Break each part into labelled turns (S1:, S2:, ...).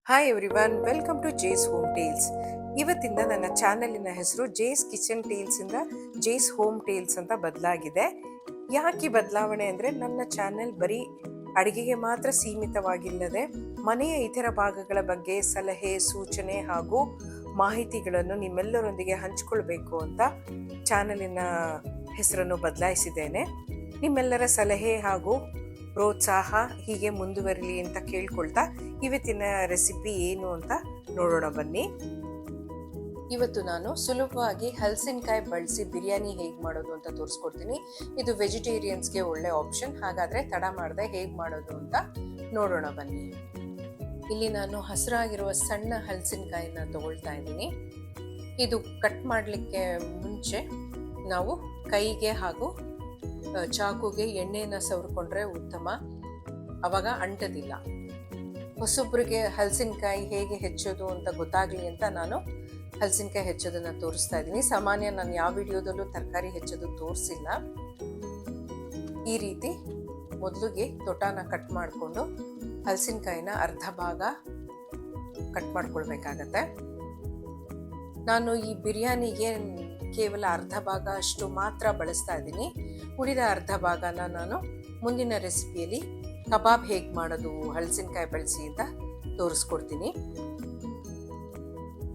S1: Hi everyone, welcome to Jay's home tales. ಇವತ್ತಿಂದ ನನ್ನ ಚಾನಲಿನ ಹೆಸರು ಜೇಸ್ ಕಿಚನ್ ಟೇಲ್ಸ್ ಇಂದ ಜೇಸ್ ಹೋಮ್ ಟೇಲ್ಸ್ ಅಂತ ಬದಲಾಗಿದೆ. ಯಾಕೆ ಬದಲಾವಣೆ ಅಂದರೆ, ನನ್ನ ಚಾನೆಲ್ ಬರೀ ಅಡಿಗೆಗೆ ಮಾತ್ರ ಸೀಮಿತವಾಗಿಲ್ಲದೆ ಮನೆಯ ಇತರ ಭಾಗಗಳ ಬಗ್ಗೆ ಸಲಹೆ, ಸೂಚನೆ ಹಾಗೂ ಮಾಹಿತಿಗಳನ್ನು ನಿಮ್ಮೆಲ್ಲರೊಂದಿಗೆ ಹಂಚಿಕೊಳ್ಬೇಕು ಅಂತ ಚಾನಲಿನ ಹೆಸರನ್ನು ಬದಲಾಯಿಸಿದ್ದೇನೆ. ನಿಮ್ಮೆಲ್ಲರ ಸಲಹೆ ಹಾಗೂ ಪ್ರೋತ್ಸಾಹ ಹೀಗೆ ಮುಂದುವರಿಲಿ ಅಂತ ಕೇಳ್ಕೊಳ್ತಾ ಇವತ್ತಿನ ರೆಸಿಪಿ ಏನು ಅಂತ ನೋಡೋಣ ಬನ್ನಿ. ಇವತ್ತು ನಾನು ಸುಲಭವಾಗಿ ಹಲಸಿನಕಾಯಿ ಬಳಸಿ ಬಿರಿಯಾನಿ ಹೇಗೆ ಮಾಡೋದು ಅಂತ ತೋರಿಸ್ಕೊಡ್ತೀನಿ. ಇದು ವೆಜಿಟೇರಿಯನ್ಸ್ಗೆ ಒಳ್ಳೆ ಆಪ್ಷನ್. ಹಾಗಾದರೆ ತಡ ಮಾಡದೆ ಹೇಗೆ ಮಾಡೋದು ಅಂತ ನೋಡೋಣ ಬನ್ನಿ. ಇಲ್ಲಿ ನಾನು ಹಸಿರಾಗಿರುವ ಸಣ್ಣ ಹಲಸಿನಕಾಯಿನ ತಗೊಳ್ತಾ ಇದ್ದೀನಿ. ಇದು ಕಟ್ ಮಾಡಲಿಕ್ಕೆ ಮುಂಚೆ ನಾವು ಕೈಗೆ ಹಾಗೂ ಚಾಕುಗೆ ಎಣ್ಣೆನ ಸವರ್ಕೊಂಡ್ರೆ ಉತ್ತಮ, ಅವಾಗ ಅಂಟದಿಲ್ಲ. ಹೊಸೊಬ್ರಿಗೆ ಹಲಸಿನಕಾಯಿ ಹೇಗೆ ಹೆಚ್ಚೋದು ಅಂತ ಗೊತ್ತಾಗಲಿ ಅಂತ ನಾನು ಹಲಸಿನಕಾಯಿ ಹೆಚ್ಚೋದನ್ನ ತೋರಿಸ್ತಾ ಇದ್ದೀನಿ. ಸಾಮಾನ್ಯ ನಾನು ಯಾವ ವಿಡಿಯೋದಲ್ಲೂ ತರಕಾರಿ ಹೆಚ್ಚೋದು ತೋರಿಸಿಲ್ಲ. ಈ ರೀತಿ ಮೊದಲಿಗೆ ತೊಟಾನ ಕಟ್ ಮಾಡಿಕೊಂಡು ಹಲಸಿನಕಾಯಿನ ಅರ್ಧ ಭಾಗ ಕಟ್ ಮಾಡ್ಕೊಳ್ಬೇಕಾಗತ್ತೆ. ನಾನು ಈ ಬಿರಿಯಾನಿಗೆ ಕೇವಲ ಅರ್ಧ ಭಾಗ ಅಷ್ಟು ಮಾತ್ರ ಬಳಸ್ತಾ ಇದ್ದೀನಿ. ಉಳಿದ ಅರ್ಧ ಭಾಗನ ನಾನು ಮುಂದಿನ ರೆಸಿಪಿಯಲ್ಲಿ ಕಬಾಬ್ ಹೇಗೆ ಮಾಡೋದು ಹಲಸಿನಕಾಯಿ ಬಳಸಿ ಅಂತ ತೋರಿಸ್ಕೊಡ್ತೀನಿ.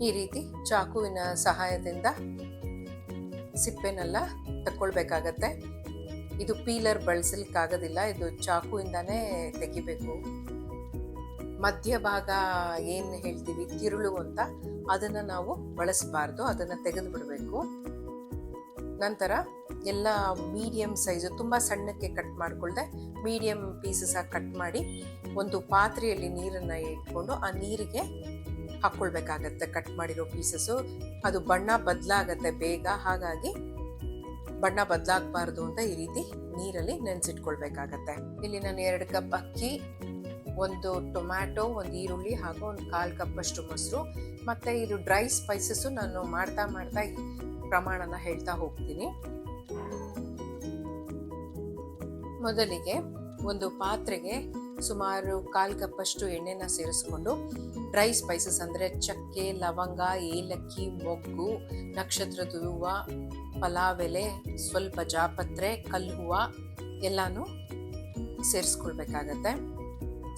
S1: ಈ ರೀತಿ ಚಾಕುವಿನ ಸಹಾಯದಿಂದ ಸಿಪ್ಪೆನೆಲ್ಲ ತಕ್ಕೊಳ್ಬೇಕಾಗತ್ತೆ. ಇದು ಪೀಲರ್ ಬಳಸಲಿಕ್ಕಾಗೋದಿಲ್ಲ, ಇದು ಚಾಕುವಿಂದಾನೇ ತೆಗಿಬೇಕು. ಮಧ್ಯಭಾಗ ಏನು ಹೇಳ್ತೀವಿ ತಿರುಳು ಅಂತ, ಅದನ್ನು ನಾವು ಬಳಸಬಾರ್ದು, ಅದನ್ನು ತೆಗೆದು ಬಿಡಬೇಕು. ನಂತರ ಎಲ್ಲ ಮೀಡಿಯಮ್ ಸೈಜು, ತುಂಬ ಸಣ್ಣಕ್ಕೆ ಕಟ್ ಮಾಡಿಕೊಳ್ಳದೆ ಮೀಡಿಯಮ್ ಪೀಸಸ್ ಆಗಿ ಕಟ್ ಮಾಡಿ ಒಂದು ಪಾತ್ರೆಯಲ್ಲಿ ನೀರನ್ನು ಇಟ್ಕೊಂಡು ಆ ನೀರಿಗೆ ಹಾಕ್ಕೊಳ್ಬೇಕಾಗತ್ತೆ ಕಟ್ ಮಾಡಿರೋ ಪೀಸಸ್ಸು. ಅದು ಬಣ್ಣ ಬದಲಾಗತ್ತೆ ಬೇಗ, ಹಾಗಾಗಿ ಬಣ್ಣ ಬದಲಾಗಬಾರ್ದು ಅಂತ ಈ ರೀತಿ ನೀರಲ್ಲಿ ನೆನೆಸಿಟ್ಕೊಳ್ಬೇಕಾಗತ್ತೆ. ಇಲ್ಲಿ ನಾನು 2 ಕಪ್ ಅಕ್ಕಿ, ಒಂದು ಟೊಮ್ಯಾಟೊ, ಒಂದು ಈರುಳ್ಳಿ ಹಾಗೂ ಒಂದು 1/4 ಕಪ್ಪಷ್ಟು ಮೊಸರು, ಮತ್ತು ಇದು ಡ್ರೈ ಸ್ಪೈಸಸ್ಸು ನಾನು ಮಾಡ್ತಾ ಪ್ರಮಾಣನ ಹೇಳ್ತಾ ಹೋಗ್ತೀನಿ. ಮೊದಲಿಗೆ ಒಂದು ಪಾತ್ರೆಗೆ ಸುಮಾರು 1/4 ಕಪ್ಪಷ್ಟು ಎಣ್ಣೆನ ಸೇರಿಸ್ಕೊಂಡು ಡ್ರೈ ಸ್ಪೈಸಸ್ ಅಂದರೆ ಚಕ್ಕೆ, ಲವಂಗ, ಏಲಕ್ಕಿ, ಮೊಗ್ಗು, ನಕ್ಷತ್ರದ ಹೂವು, ಪಲಾವ್ ಎಲೆ, ಸ್ವಲ್ಪ ಜಾಪತ್ರೆ, ಕಲ್ಲು ಹೂವು ಎಲ್ಲನೂ ಸೇರಿಸ್ಕೊಳ್ಬೇಕಾಗತ್ತೆ.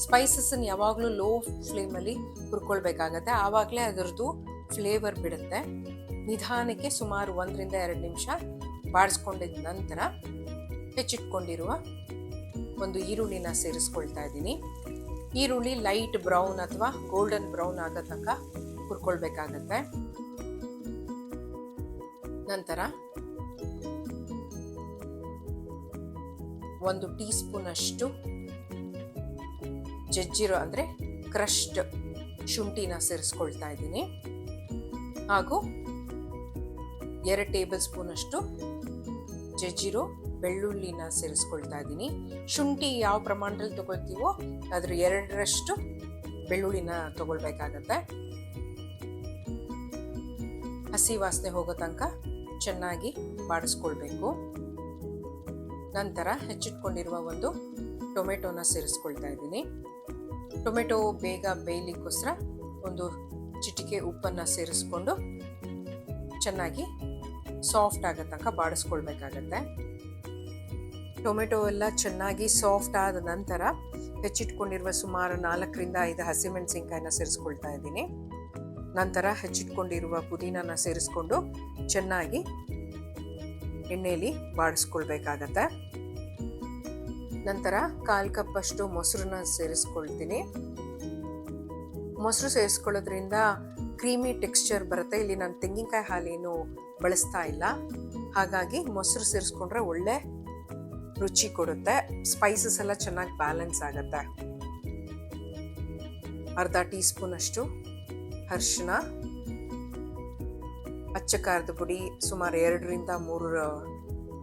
S1: ಸ್ಪೈಸಸ್ಸನ್ನು ಯಾವಾಗಲೂ ಲೋ ಫ್ಲೇಮಲ್ಲಿ ಹುರ್ಕೊಳ್ಬೇಕಾಗತ್ತೆ, ಆವಾಗಲೇ ಅದರದ್ದು ಫ್ಲೇವರ್ ಬಿಡುತ್ತೆ. ನಿಧಾನಕ್ಕೆ ಸುಮಾರು 1 ರಿಂದ 2 ನಿಮಿಷ ಬಾಡಿಸ್ಕೊಂಡಿದ್ದ ನಂತರ ಹೆಚ್ಚಿಟ್ಕೊಂಡಿರುವ ಒಂದು ಈರುಳ್ಳಿನ ಸೇರಿಸ್ಕೊಳ್ತಾ ಇದ್ದೀನಿ. ಈರುಳ್ಳಿ ಲೈಟ್ ಬ್ರೌನ್ ಅಥವಾ ಗೋಲ್ಡನ್ ಬ್ರೌನ್ ಆಗೋ ತನಕ ಹುರ್ಕೊಳ್ಬೇಕಾಗತ್ತೆ. ನಂತರ 1 ಟೀ ಸ್ಪೂನ್ ಅಷ್ಟು ಜಜ್ಜಿರೋ ಅಂದರೆ ಕ್ರಶ್ಡ್ ಶುಂಠಿನ ಸೇರಿಸ್ಕೊಳ್ತಾ ಇದ್ದೀನಿ, ಹಾಗೂ 2 ಟೇಬಲ್ ಸ್ಪೂನ್ ಅಷ್ಟು ಜಜ್ಜಿರೋ ಬೆಳ್ಳುಳ್ಳಿನ ಸೇರಿಸ್ಕೊಳ್ತಾ ಇದ್ದೀನಿ. ಶುಂಠಿ ಯಾವ ಪ್ರಮಾಣದಲ್ಲಿ ತಗೊಳ್ತೀವೋ ಅದ್ರ 2ರಷ್ಟು ಬೆಳ್ಳುಳ್ಳಿನ ತಗೊಳ್ಬೇಕಾಗತ್ತೆ. ಹಸಿ ವಾಸನೆ ಹೋಗೋ ತನಕ ಚೆನ್ನಾಗಿ ಬಾಡಿಸ್ಕೊಳ್ಬೇಕು. ನಂತರ ಹೆಚ್ಚಿಟ್ಕೊಂಡಿರುವ ಒಂದು ಟೊಮೆಟೊನ ಸೇರಿಸ್ಕೊಳ್ತಾ ಇದ್ದೀನಿ. ಟೊಮೆಟೊ ಬೇಗ ಬೇಯಲಿಕ್ಕೋಸ್ಕರ ಒಂದು ಚಿಟಿಕೆ ಉಪ್ಪನ್ನು ಸೇರಿಸ್ಕೊಂಡು ಚೆನ್ನಾಗಿ ಸಾಫ್ಟ್ ಆಗೋ ತನಕ ಬಾಡಿಸ್ಕೊಳ್ಬೇಕಾಗತ್ತೆ. ಟೊಮೆಟೊ ಎಲ್ಲ ಚೆನ್ನಾಗಿ ಸಾಫ್ಟ್ ಆದ ನಂತರ ಹೆಚ್ಚಿಟ್ಕೊಂಡಿರುವ ಸುಮಾರು 4 ರಿಂದ 5 ಹಸಿಮೆಣಸಿನ್ಕಾಯಿನ ಸೇರಿಸ್ಕೊಳ್ತಾ ಇದ್ದೀನಿ. ನಂತರ ಹೆಚ್ಚಿಟ್ಕೊಂಡಿರುವ ಪುದೀನನ ಸೇರಿಸ್ಕೊಂಡು ಚೆನ್ನಾಗಿ ಎಣ್ಣೆಯಲ್ಲಿ ಬಾಡಿಸ್ಕೊಳ್ಬೇಕಾಗತ್ತೆ. ನಂತರ 1/4 ಕಪ್ಪಷ್ಟು ಮೊಸರನ್ನ ಸೇರಿಸ್ಕೊಳ್ತೀನಿ. ಮೊಸರು ಸೇರಿಸ್ಕೊಳ್ಳೋದ್ರಿಂದ ಕ್ರೀಮಿ ಟೆಕ್ಸ್ಚರ್ ಬರುತ್ತೆ. ಇಲ್ಲಿ ನಾನು ತೆಂಗಿನಕಾಯಿ ಹಾಲೇನು ಬಳಸ್ತಾ ಇಲ್ಲ, ಹಾಗಾಗಿ ಮೊಸರು ಸೇರಿಸ್ಕೊಂಡ್ರೆ ಒಳ್ಳೆ ರುಚಿ ಕೊಡುತ್ತೆ. ಸ್ಪೈಸಸ್ ಎಲ್ಲ ಚೆನ್ನಾಗಿ ಬ್ಯಾಲೆನ್ಸ್ ಆಗುತ್ತೆ. ಅರ್ಧ ಟೀ ಸ್ಪೂನ್ ಅಷ್ಟು ಅರಿಶಿನ, ಅಚ್ಚ ಖಾರದ ಪುಡಿ ಸುಮಾರು 2 ರಿಂದ 3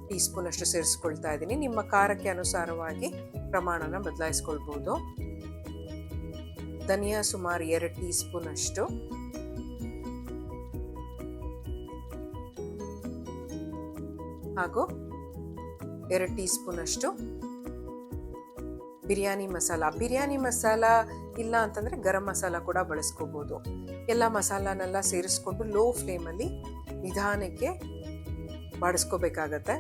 S1: ಟೀ ಸ್ಪೂನ್ ಅಷ್ಟು ಸೇರಿಸ್ಕೊಳ್ತಾ ಇದ್ದೀನಿ. ನಿಮ್ಮ ಖಾರಕ್ಕೆ ಅನುಸಾರವಾಗಿ ಪ್ರಮಾಣನ ಬದಲಾಯಿಸ್ಕೊಳ್ಬೋದು. ಧನಿಯಾ ಸುಮಾರು 2 ಟೀ ಸ್ಪೂನ್ ಅಷ್ಟು, ಹಾಗೂ 2 ಟೀ ಸ್ಪೂನ್ ಅಷ್ಟು ಬಿರಿಯಾನಿ ಮಸಾಲ ಇಲ್ಲ ಅಂತಂದರೆ ಗರಂ ಮಸಾಲ ಕೂಡ ಬಳಸ್ಕೋಬೋದು. ಎಲ್ಲ ಮಸಾಲನೆಲ್ಲ ಸೇರಿಸ್ಕೊಂಡು ಲೋ ಫ್ಲೇಮಲ್ಲಿ ನಿಧಾನಕ್ಕೆ ಬಾಡಿಸ್ಕೋಬೇಕಾಗತ್ತೆ.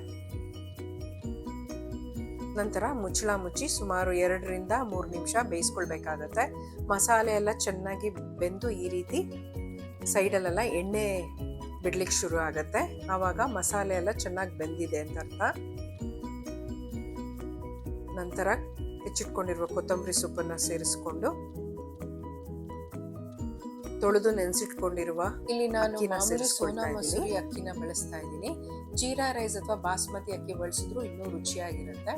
S1: ನಂತರ ಮುಚ್ಚಳ ಮುಚ್ಚಿ ಸುಮಾರು 2ರಿಂದ 3 ನಿಮಿಷ ಬೇಯಿಸ್ಕೊಳ್ಬೇಕಾಗತ್ತೆ. ಮಸಾಲೆ ಎಲ್ಲ ಚೆನ್ನಾಗಿ ಬೆಂದು ಈ ರೀತಿ ಸೈಡಲ್ಲೆಲ್ಲ ಎಣ್ಣೆ ಬಿಡ್ಲಿಕ್ಕೆ ಶುರು ಆಗತ್ತೆ. ಆವಾಗ ಮಸಾಲೆ ಎಲ್ಲ ಚೆನ್ನಾಗಿ ಬೆಂದಿದೆ ಅಂತ ಅರ್ಥ. ನಂತರ ಹೆಚ್ಚಿಟ್ಕೊಂಡಿರುವ ಕೊತ್ತಂಬರಿ ಸೊಪ್ಪನ್ನು ಸೇರಿಸ್ಕೊಂಡು ತೊಳೆದು ನೆನೆಸಿಟ್ಕೊಂಡಿರುವ
S2: ಇಲ್ಲಿ ನಾನು
S1: ಮಾಮೂಲಿ
S2: ಸೋನಾ ಮಸೂರಿ ಅಕ್ಕಿನ ಬಳಸ್ತಾ ಇದ್ದೀನಿ. ಜೀರಾ ರೈಸ್ ಅಥವಾ ಬಾಸ್ಮತಿ ಅಕ್ಕಿ ಬಳಸಿದ್ರು ಇನ್ನೂ ರುಚಿಯಾಗಿರುತ್ತೆ.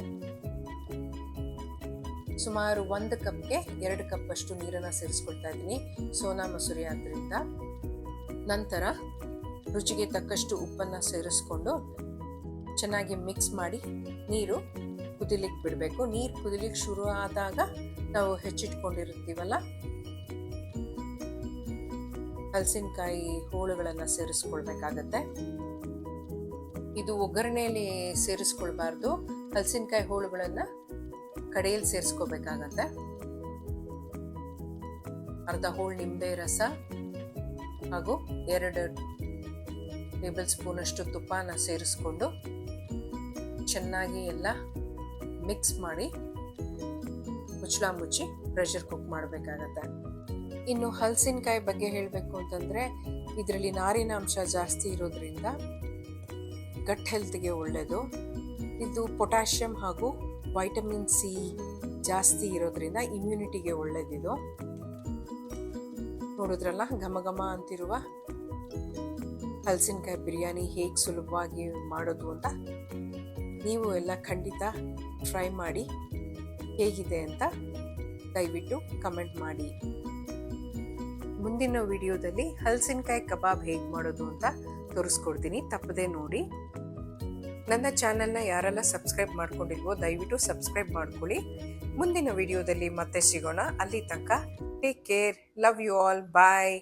S2: ಸುಮಾರು 1 ಕಪ್ಗೆ 2 ಕಪ್ ಅಷ್ಟು ನೀರನ್ನು ಸೇರಿಸ್ಕೊಳ್ತಾ ಇದ್ದೀನಿ, ಸೋನಾ ಮಸೂರಿ ಆದ್ದರಿಂದ. ನಂತರ ರುಚಿಗೆ ತಕ್ಕಷ್ಟು ಉಪ್ಪನ್ನು ಸೇರಿಸ್ಕೊಂಡು ಚೆನ್ನಾಗಿ ಮಿಕ್ಸ್ ಮಾಡಿ ನೀರು ಕುದಿಲಿಕ್ಕೆ ಬಿಡಬೇಕು. ನೀರು ಕುದಿಲಿಕ್ಕೆ ಶುರು ಆದಾಗ ನಾವು ಹೆಚ್ಚಿಟ್ಕೊಂಡಿರ್ತೀವಲ್ಲ ಹಲಸಿನಕಾಯಿ ಹೋಳುಗಳನ್ನು ಸೇರಿಸ್ಕೊಳ್ಬೇಕಾಗತ್ತೆ. ಇದು ಒಗ್ಗರಣೆಯಲ್ಲಿ ಸೇರಿಸ್ಕೊಳ್ಬಾರ್ದು, ಹಲಸಿನಕಾಯಿ ಹೋಳುಗಳನ್ನು ಕಡೆಯಲ್ಲಿ ಸೇರಿಸ್ಕೋಬೇಕಾಗತ್ತೆ. ಅರ್ಧ ಹೋಳು ನಿಂಬೆ ರಸ ಹಾಗೂ 2 ಟೇಬಲ್ ಸ್ಪೂನ್ ಅಷ್ಟು ತುಪ್ಪನ ಸೇರಿಸ್ಕೊಂಡು ಚೆನ್ನಾಗಿ ಎಲ್ಲ ಮಿಕ್ಸ್ ಮಾಡಿ ಮುಚ್ಚಳ ಮುಚ್ಚಿ ಪ್ರೆಷರ್ ಕುಕ್ ಮಾಡಬೇಕಾಗತ್ತೆ. ಇನ್ನು ಹಲಸಿನಕಾಯಿ ಬಗ್ಗೆ ಹೇಳಬೇಕು ಅಂತಂದರೆ ಇದರಲ್ಲಿ ನಾರಿನಾಂಶ ಜಾಸ್ತಿ ಇರೋದ್ರಿಂದ ಗಟ್ ಹೆಲ್ತ್ಗೆ ಒಳ್ಳೆಯದು. ಇದು ಪೊಟ್ಯಾಷಿಯಂ ಹಾಗೂ ವೈಟಮಿನ್ ಸಿ ಜಾಸ್ತಿ ಇರೋದ್ರಿಂದ ಇಮ್ಯುನಿಟಿಗೆ ಒಳ್ಳೆಯದಿದು. ನೋಡಿದ್ರಲ್ಲ ಘಮ ಘಮ ಅಂತಿರುವ ಹಲಸಿನಕಾಯಿ ಬಿರಿಯಾನಿ ಹೇಗೆ ಸುಲಭವಾಗಿ ಮಾಡೋದು ಅಂತ. ನೀವು ಎಲ್ಲ ಖಂಡಿತ ಟ್ರೈ ಮಾಡಿ, ಹೇಗಿದೆ ಅಂತ ದಯವಿಟ್ಟು ಕಮೆಂಟ್ ಮಾಡಿ. ಮುಂದಿನ ವಿಡಿಯೋದಲ್ಲಿ ಹಲಸಿನಕಾಯಿ ಕಬಾಬ್ ಹೇಗೆ ಮಾಡೋದು ಅಂತ ತೋರಿಸ್ಕೊಡ್ತೀನಿ, ತಪ್ಪದೇ ನೋಡಿ. ನನ್ನ ಚಾನಲ್ನ ಯಾರೆಲ್ಲ ಸಬ್ಸ್ಕ್ರೈಬ್ ಮಾಡ್ಕೊಂಡಿಲ್ವೋ ದಯವಿಟ್ಟು ಸಬ್ಸ್ಕ್ರೈಬ್ ಮಾಡ್ಕೊಳ್ಳಿ. ಮುಂದಿನ ವಿಡಿಯೋದಲ್ಲಿ ಮತ್ತೆ ಸಿಗೋಣ. ಅಲ್ಲಿ ತನಕ take care, love you all, bye.